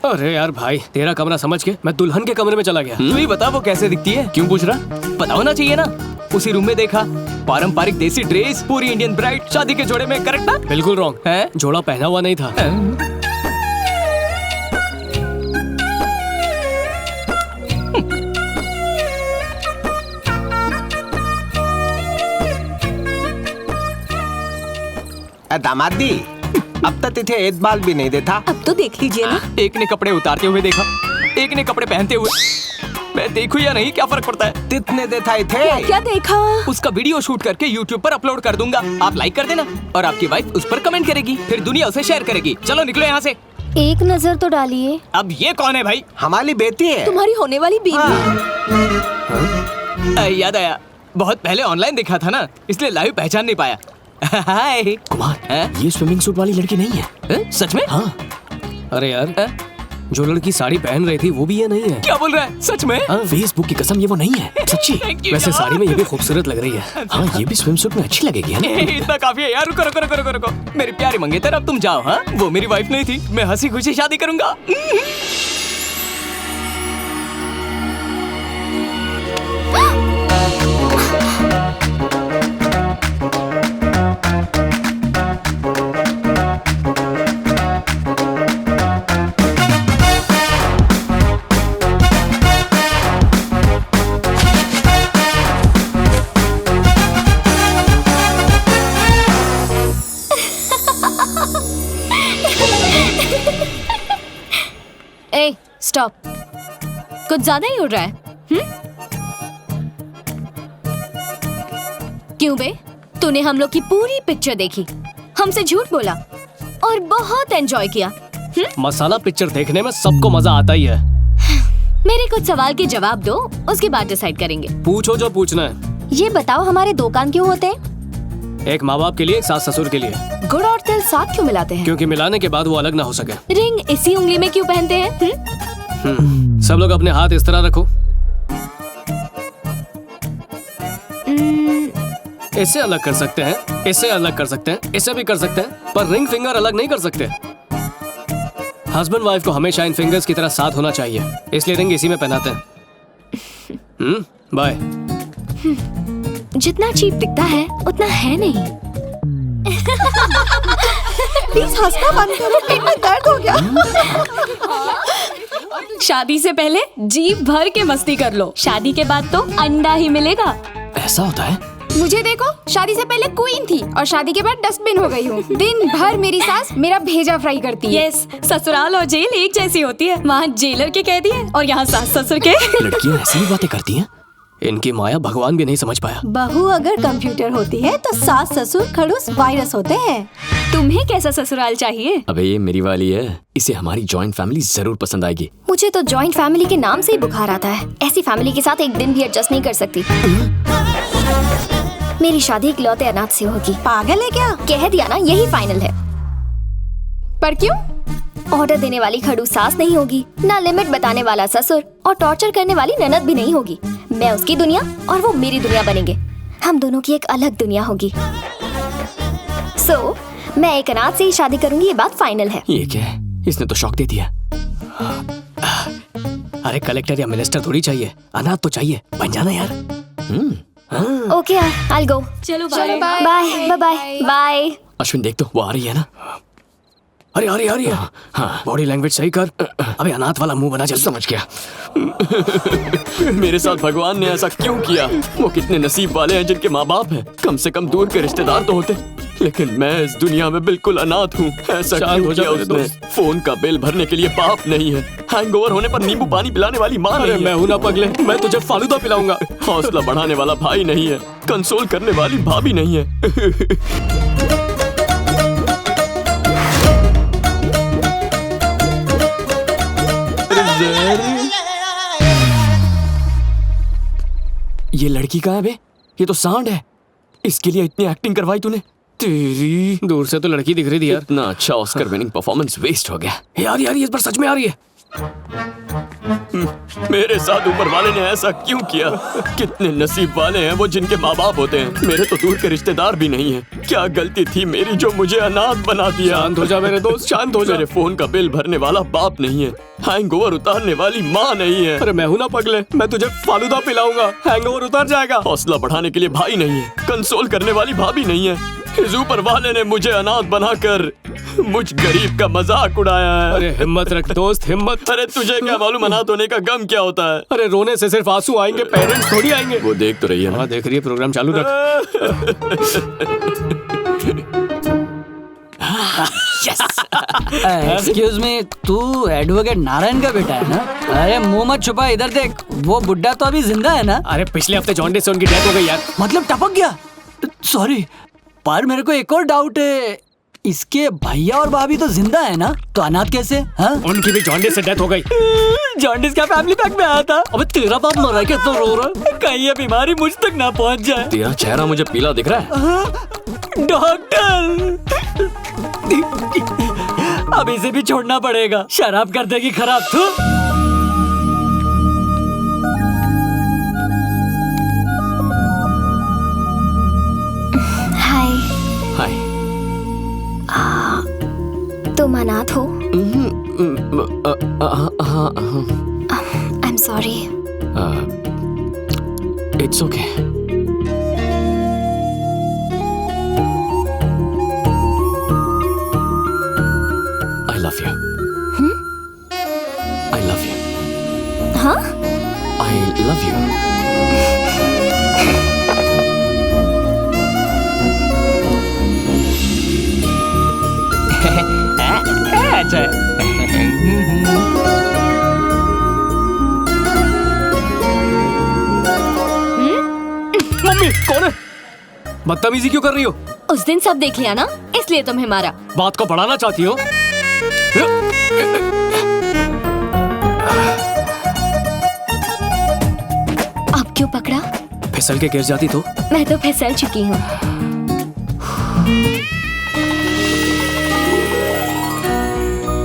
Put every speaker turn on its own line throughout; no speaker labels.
अरे यार भाई, तेरा कमरा समझ के मैं दुल्हन के कमरे में चला गया।
तू ही बता वो कैसे दिखती है, क्यों पूछ रहा? पता होना चाहिए ना। उसी रूम में देखा, पारंपरिक देसी ड्रेस, पूरी इंडियन ब्राइड, शादी के जोड़े में, करेक्ट ना?
बिल्कुल रॉन्ग है, जोड़ा पहना हुआ नहीं था।
दामादी, अब तक तिथे एक बाल भी नहीं देखा।
अब तो देख लीजिए ना।
एक ने कपड़े उतारते हुए देखा, एक ने कपड़े पहनते हुए। मैं देखूं या नहीं, क्या फर्क पड़ता है?
तितने देखा थे।
क्या देखा?
उसका वीडियो शूट करके YouTube पर अपलोड कर दूंगा। आप लाइक कर देना और आपकी वाइफ उस पर कमेंट करेगी, फिर दुनिया उसे शेयर करेगी। चलो निकलो यहाँ से।
एक नजर तो डालिए।
अब ये कौन है भाई?
हमारी बेटी है।
तुम्हारी होने वाली बीवी।
याद आया, बहुत पहले ऑनलाइन देखा था ना, इसलिए लाइव पहचान नहीं पाया। हाय
कुमार, ये स्विमिंग सूट वाली लड़की नहीं है।
सच में?
हाँ।
अरे यार, जो लड़की साड़ी पहन रही थी वो भी ये नहीं है।
क्या बोल रहा है? सच में?
फेसबुक की कसम, ये वो नहीं है, सच्ची।
वैसे साड़ी में ये भी खूबसूरत लग रही है।
हाँ, ये भी स्विम सूट में अच्छी लगेगी, है ना?
इतना काफी है यार। रुको रुको रुको रुको रुको। मेरी प्यारी मंगेतर, अब तुम जाओ। हाँ, वो मेरी वाइफ नहीं थी, मैं हंसी खुशी शादी करूंगा।
ए, स्टॉप। कुछ ज्यादा ही उड़ रहा है। क्यों बे? तूने हम लोग की पूरी पिक्चर देखी, हमसे झूठ बोला और बहुत एंजॉय किया।
मसाला पिक्चर देखने में सबको मजा आता ही है।
मेरे कुछ सवाल के जवाब दो, उसके बाद डिसाइड करेंगे।
पूछो जो पूछना है।
ये बताओ, हमारे दो कान क्यों होते हैं?
एक माँ बाप के लिए, एक सास ससुर के लिए।
गुड़ और तिल साथ क्यों मिलाते हैं?
क्योंकि मिलाने के बाद वो अलग ना हो सके।
रिंग इसी उंगली में क्यों पहनते हैं?
सब लोग अपने हाथ इस तरह रखो। इससे अलग कर सकते हैं, इससे अलग कर सकते हैं, इससे भी कर सकते हैं, पर रिंग फिंगर अलग नहीं कर सकते। हस्बैंड वाइफ को हमेशा इन फिंगर्स की तरह साथ होना चाहिए, इसलिए रिंग इसी में पहनाते हैं। बाय।
जितना चीप दिखता है उतना है नहीं।
प्लीज हंसना बंद करो, पेट में दर्द हो गया।
शादी से पहले जीभ भर के मस्ती कर लो, शादी के बाद तो अंडा ही मिलेगा।
ऐसा होता है?
मुझे देखो, शादी से पहले क्वीन थी और शादी के बाद डस्टबिन हो गई हूँ। दिन भर मेरी सास मेरा भेजा फ्राई करती है।
यस, ससुराल और जेल एक जैसी होती है। वहाँ जेलर के कैदी है और यहाँ सास ससुर के।
लड़कियाँ ऐसी भी बातें करती हैं?
इनकी माया भगवान भी नहीं समझ पाया।
बहू अगर कंप्यूटर होती है तो सास ससुर खड़ूस वायरस होते हैं।
तुम्हें कैसा ससुराल चाहिए?
अबे ये मेरी वाली है, इसे हमारी जॉइंट फैमिली जरूर पसंद आएगी।
मुझे तो जॉइंट फैमिली के नाम से ही बुखार आता है। ऐसी फैमिली के साथ एक दिन भी एडजस्ट नहीं कर सकती। मेरी शादी इकलौते अनाथ से होगी।
पागल है क्या?
कह दिया ना, यही फाइनल है।
पर क्यों?
ऑर्डर देने वाली खड़ूस सास नहीं होगी, ना लिमिट बताने वाला ससुर, और टॉर्चर करने वाली ननद भी नहीं होगी। मैं उसकी दुनिया और वो मेरी दुनिया बनेंगे। हम दोनों की एक अलग दुनिया होगी। सो मैं एक अनाथ से ही शादी करूंगी, ये बात फाइनल है।
ये क्या है? इसने तो शॉक दे दिया।
अरे कलेक्टर या मिनिस्टर थोड़ी चाहिए, अनाथ तो चाहिए। बन जाना यार।
Okay, I'll go।
चलो bye
bye bye bye.
Ashwin देख तो, वो आ रही है ना?
अरे अरे अरे, हाँ, बॉडी लैंग्वेज सही कर। अबे अनाथ वाला मुंह बना। चल
समझ गया। मेरे साथ भगवान ने ऐसा क्यों किया? वो कितने नसीब वाले हैं जिनके माँ बाप हैं। कम से कम दूर के रिश्तेदार तो होते, लेकिन मैं इस दुनिया में बिल्कुल अनाथ हूँ। ऐसा क्यों किया उसने? फोन का बिल भरने के लिए बाप नहीं है, हैंगओवर होने पर नींबू पानी पिलाने वाली माँ नहीं है।
मैं हूं ना पगले, मैं तुझे फालूदा पिलाऊंगा।
हौसला बढ़ाने वाला भाई नहीं है, कंसोल करने वाली भाभी नहीं है। ये लड़की कहाँ है बे? ये तो सांड है। इसके लिए इतनी एक्टिंग करवाई तूने?
तेरी दूर से तो लड़की दिख रही थी यार।
इतना अच्छा ऑस्कर विनिंग परफॉर्मेंस वेस्ट हो गया।
यार यार, ये इस बार सच में आ रही है।
मेरे साथ ऊपर वाले ने ऐसा क्यों किया? कितने नसीब वाले हैं वो जिनके माँ बाप होते हैं। मेरे तो दूर के रिश्तेदार भी नहीं हैं। क्या गलती थी मेरी जो मुझे अनाथ बना दिया?
शांत हो जा मेरे दोस्त, शांत हो जा।
मेरे फोन का बिल भरने वाला बाप नहीं है, हैंगओवर उतारने वाली माँ नहीं है।
अरे मैं हूं ना पगले, मैं तुझे फालूदा पिलाऊंगा, हैंगओवर उतर जाएगा।
हौसला बढ़ाने के लिए भाई नहीं है, कंसोल करने वाली भाभी नहीं है। इस ऊपर वाले ने मुझे अनाथ बनाकर मुझ गरीब का मजाक उड़ाया है।
अरे हिम्मत रख दोस्त, हिम्मत।
अरे तुझे क्या मालूम अनाथ होने का गम क्या होता है?
अरे रोने से सिर्फ आंसू आएंगे, पेरेंट्स थोड़ी आएंगे।
वो देख तो रही है ना।
हाँ देख रही है, प्रोग्राम चालू रख।
एक्सक्यूज मी, तू एडवोकेट नारायण का बेटा है ना? अरे मुंह मत छुपा, इधर देख, वो बुड्ढा तो अभी जिंदा है ना?
अरे पिछले हफ्ते जॉन्डिस से उनकी डेथ हो गई यार।
मतलब टपक गया? सॉरी, पर मेरे को एक और डाउट है, इसके भैया और भाभी तो जिंदा है ना, तो अनाथ कैसे? हाँ?
उनकी भी जॉन्डिस से डेथ हो गई।
जॉन्डिस क्या फैमिली पैक में आया था? अबे तेरा बाप मरा है, कितना रो रहा है? कहीं ये बीमारी मुझ तक ना पहुंच जाए।
तेरा चेहरा मुझे पीला दिख रहा है।
डॉक्टर, अब इसे भी छोड़ना पड़ेगा, शराब कर देगी खराब। तू
हाय।
हाय।
तुम अनाथ हो? I am sorry.
It's okay. I love you. I love you.
हाँ?
I love you.
अच्छा है।
मम्मी कौन है? बदतमीजी क्यों कर रही हो?
उस दिन सब देख लिया ना, इसलिए तुम्हें मारा।
बात को बढ़ाना चाहती हो?
अब क्यों पकड़ा?
फिसल के गिर जाती तो?
मैं तो फिसल चुकी हूँ।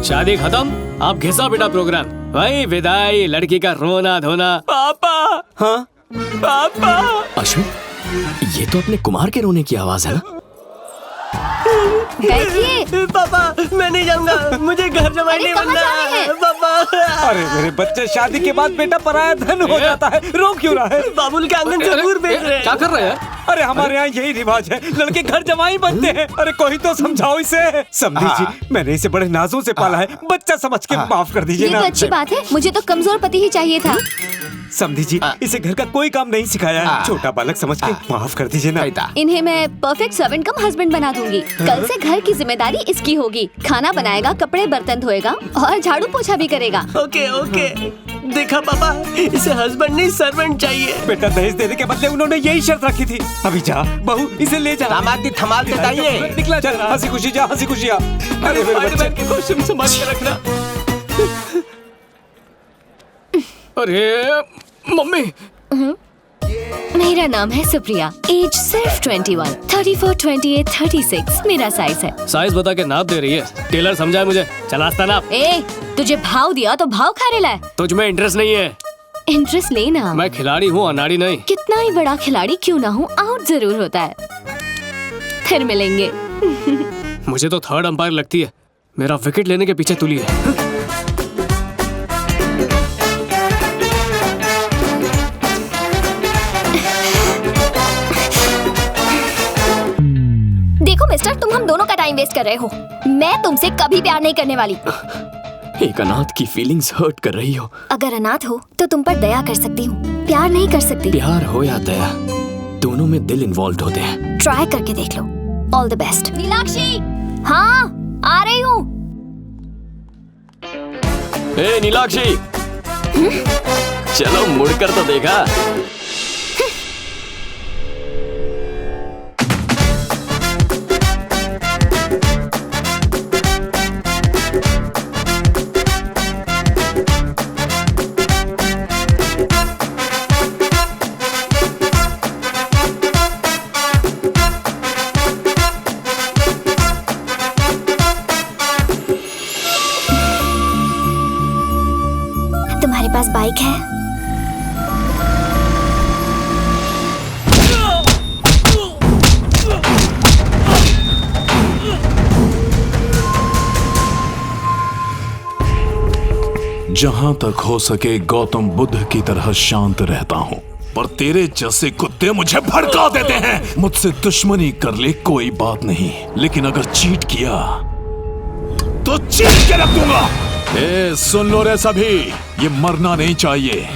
शादी खत्म, आप घिसा बेटा प्रोग्राम। वही विदाई, लड़की का रोना धोना।
पापा,
हाँ
पापा।
अश्विन, ये तो अपने कुमार के रोने की आवाज है ना?
बैठिए।
पापा मैं नहीं जाऊंगा, मुझे घर जमाई
अरे
नहीं
कहाँ
बनना
जा रहे
है।
हैं?
पापा,
अरे मेरे बच्चे, शादी के बाद बेटा पराया धन हो जाता है, रो क्यों रहा है?
बाबुल के आंगन से दूर भेज रहे हैं।
क्या कर रहे हैं?
अरे हमारे यहाँ यही रिवाज है, लड़के घर जमाई बनते हैं। अरे कोई तो समझाओ इसे। समझी जी, मैंने इसे बड़े नाजों से पाला है, बच्चा समझ के माफ कर दीजिए
ये
ना।
तो अच्छी बात है, मुझे तो कमजोर पति ही चाहिए था।
समझी जी, इसे घर का कोई काम नहीं सिखाया है, छोटा बालक समझ के माफ कर दीजिए ना।
इन्हें मैं परफेक्ट सर्वेंट कम हस्बैंड बना दूंगी। कल से घर की जिम्मेदारी इसकी होगी। खाना बनाएगा, कपड़े बर्तन धोएगा और झाड़ू पोछा भी करेगा।
ओके ओके, देखा पापा, इसे हस्बैंड नहीं सर्वेंट चाहिए।
बेटा दहेज देने के बदले उन्होंने यही शर्त रखी थी। अभी जा बहू, इसे ले जा।
दामादी थमाल के जाइए।
निकला, चल हंसी खुशी जा, हंसी खुशी आ। अरे मेरे बच्चे,
के कॉस्ट्यूम संभाल के रखना।
अरे मम्मी,
मेरा नाम है सुप्रिया, एज सिर्फ 21, 34, 28, 36 मेरा साइज है।
साइज बता के नाप दे रही है। टेलर समझा है मुझे, चलास्ता नाप।
ए, तुझे भाव दिया तो भाव खा रहा है।
तुझ में इंटरेस्ट नहीं है।
इंटरेस्ट लेना।
मैं खिलाड़ी हूँ, अनाड़ी नहीं।
कितना ही बड़ा खिलाड़ी क्यों ना हूँ, आउट जरूर होता है। फिर मिलेंगे।
मुझे तो थर्ड अंपायर लगती है, मेरा विकेट लेने के पीछे तुली है।
देखो मिस्टर, तुम हम दोनों का टाइम वेस्ट कर रहे हो। मैं तुमसे कभी प्यार नहीं करने वाली।
एक अनाथ की फीलिंग्स हर्ट कर रही हो।
अगर अनाथ हो तो तुम पर दया कर सकती हूँ, प्यार नहीं कर सकती।
प्यार हो या दया, दोनों में दिल इन्वॉल्व होते हैं।
ट्राई करके देख लो। All the best. नीलाक्षी, हाँ आ रही हूँ।
ए नीलाक्षी, चलो मुड़कर तो देखा।
पास बाइक है?
जहां तक हो सके गौतम बुद्ध की तरह शांत रहता हूं, पर तेरे जैसे कुत्ते मुझे भड़का देते हैं। मुझसे दुश्मनी कर ले कोई बात नहीं, लेकिन अगर चीट किया तो चीट के रख दूंगा। ए, सुन लो रे सभी, ये मरना नहीं चाहिए,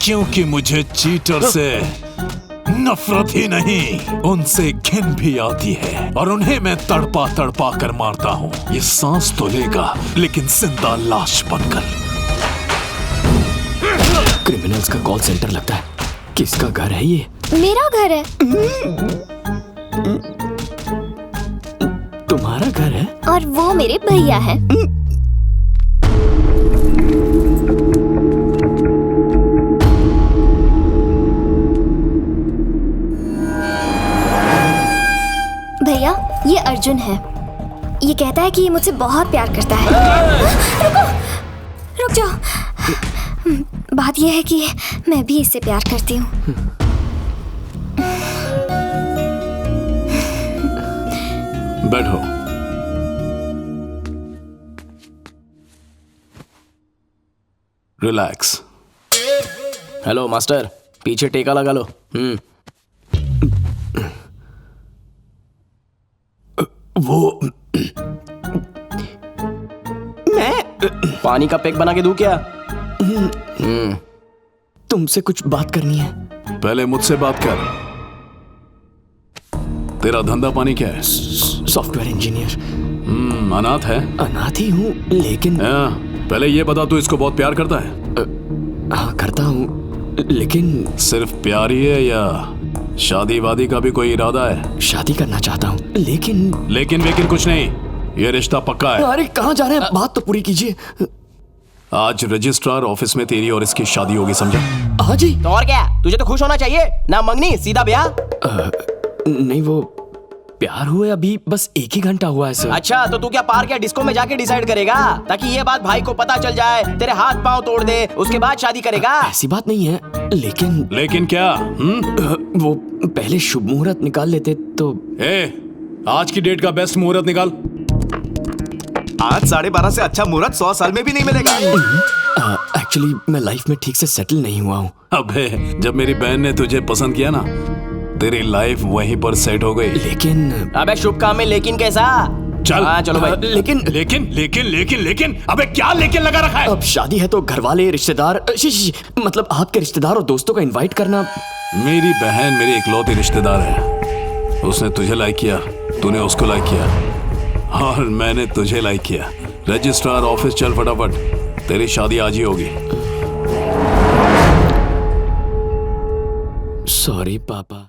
क्योंकि मुझे चीटर से नफरत ही नहीं, उनसे घिन भी आती है, और उन्हें मैं तड़पा तड़पा कर मारता हूँ। ये सांस तो लेगा, लेकिन जिंदा लाश बनकर।
क्रिमिनल्स का कॉल सेंटर लगता है। किसका घर है ये?
मेरा घर है।
तुम्हारा घर है?
और वो मेरे भैया हैं। भैया, ये अर्जुन है। ये कहता है कि ये मुझसे बहुत प्यार करता है। रुको, रुक जाओ। बात यह है कि मैं भी इससे प्यार करती हूँ।
बैठो। रिलैक्स।
हेलो मास्टर, पीछे टेका लगा लो।
वो
मैं पानी का पैक बना के दूं क्या?
तुमसे कुछ बात करनी है।
पहले मुझसे बात कर। तेरा धंधा पानी क्या है?
Software engineer.
अनाथ है?
अनाथ ही हूँ, लेकिन
पहले ये बता, तू इसको बहुत प्यार करता है?
हाँ, करता हूँ, लेकिन
सिर्फ प्यार ही है या शादी वादी का भी कोई इरादा है?
शादी करना चाहता हूँ, लेकिन
कुछ नहीं, ये रिश्ता पक्का है।
अरे कहाँ जा रहे हैं? बात तो पूरी कीजिए।
आज रजिस्ट्रार ऑफिस में तेरी और इसकी शादी होगी, समझा?
हाँ जी।
तो और क्या, तुझे तो खुश होना चाहिए ना। मंगनी, सीधा ब्याह।
नहीं, वो प्यार हुए अभी बस 1 ही घंटा हुआ है सर।
अच्छा, तो तू क्या पार्क या डिस्को में जाके डिसाइड करेगा, ताकि ये बात भाई को पता चल जाए, तेरे हाथ पांव तोड़ दे, उसके बाद शादी करेगा?
ऐसी बात नहीं है,
लेकिन क्या?
वो पहले शुभ मुहूर्त निकाल लेते तो।
आज की डेट का बेस्ट मुहूर्त निकाल।
आज 12:30 से अच्छा मुहूर्त 100 साल में भी नहीं मिलेगा।
एक्चुअली मैं लाइफ में ठीक से सेटल नहीं हुआ हूँ।
अबे, जब मेरी बहन ने तुझे पसंद किया ना, तेरी लाइफ वहीं पर सेट हो गई।
लेकिन
अबे शुभ काम में लेकिन कैसा?
चल।
हाँ चलो भाई।
लेकिन अबे क्या लेकिन लगा रखा है?
अब शादी है तो घर वाले, रिश्तेदार, मतलब आपके रिश्तेदार और दोस्तों का इनवाइट करना।
मेरी बहन मेरी इकलौती रिश्तेदार है। उसने तुझे लाइक किया, तूने उसको लाइक किया, और मैंने तुझे लाइक किया। रजिस्ट्रार ऑफिस चल फटाफट, तेरी शादी आज ही होगी।
सॉरी पापा।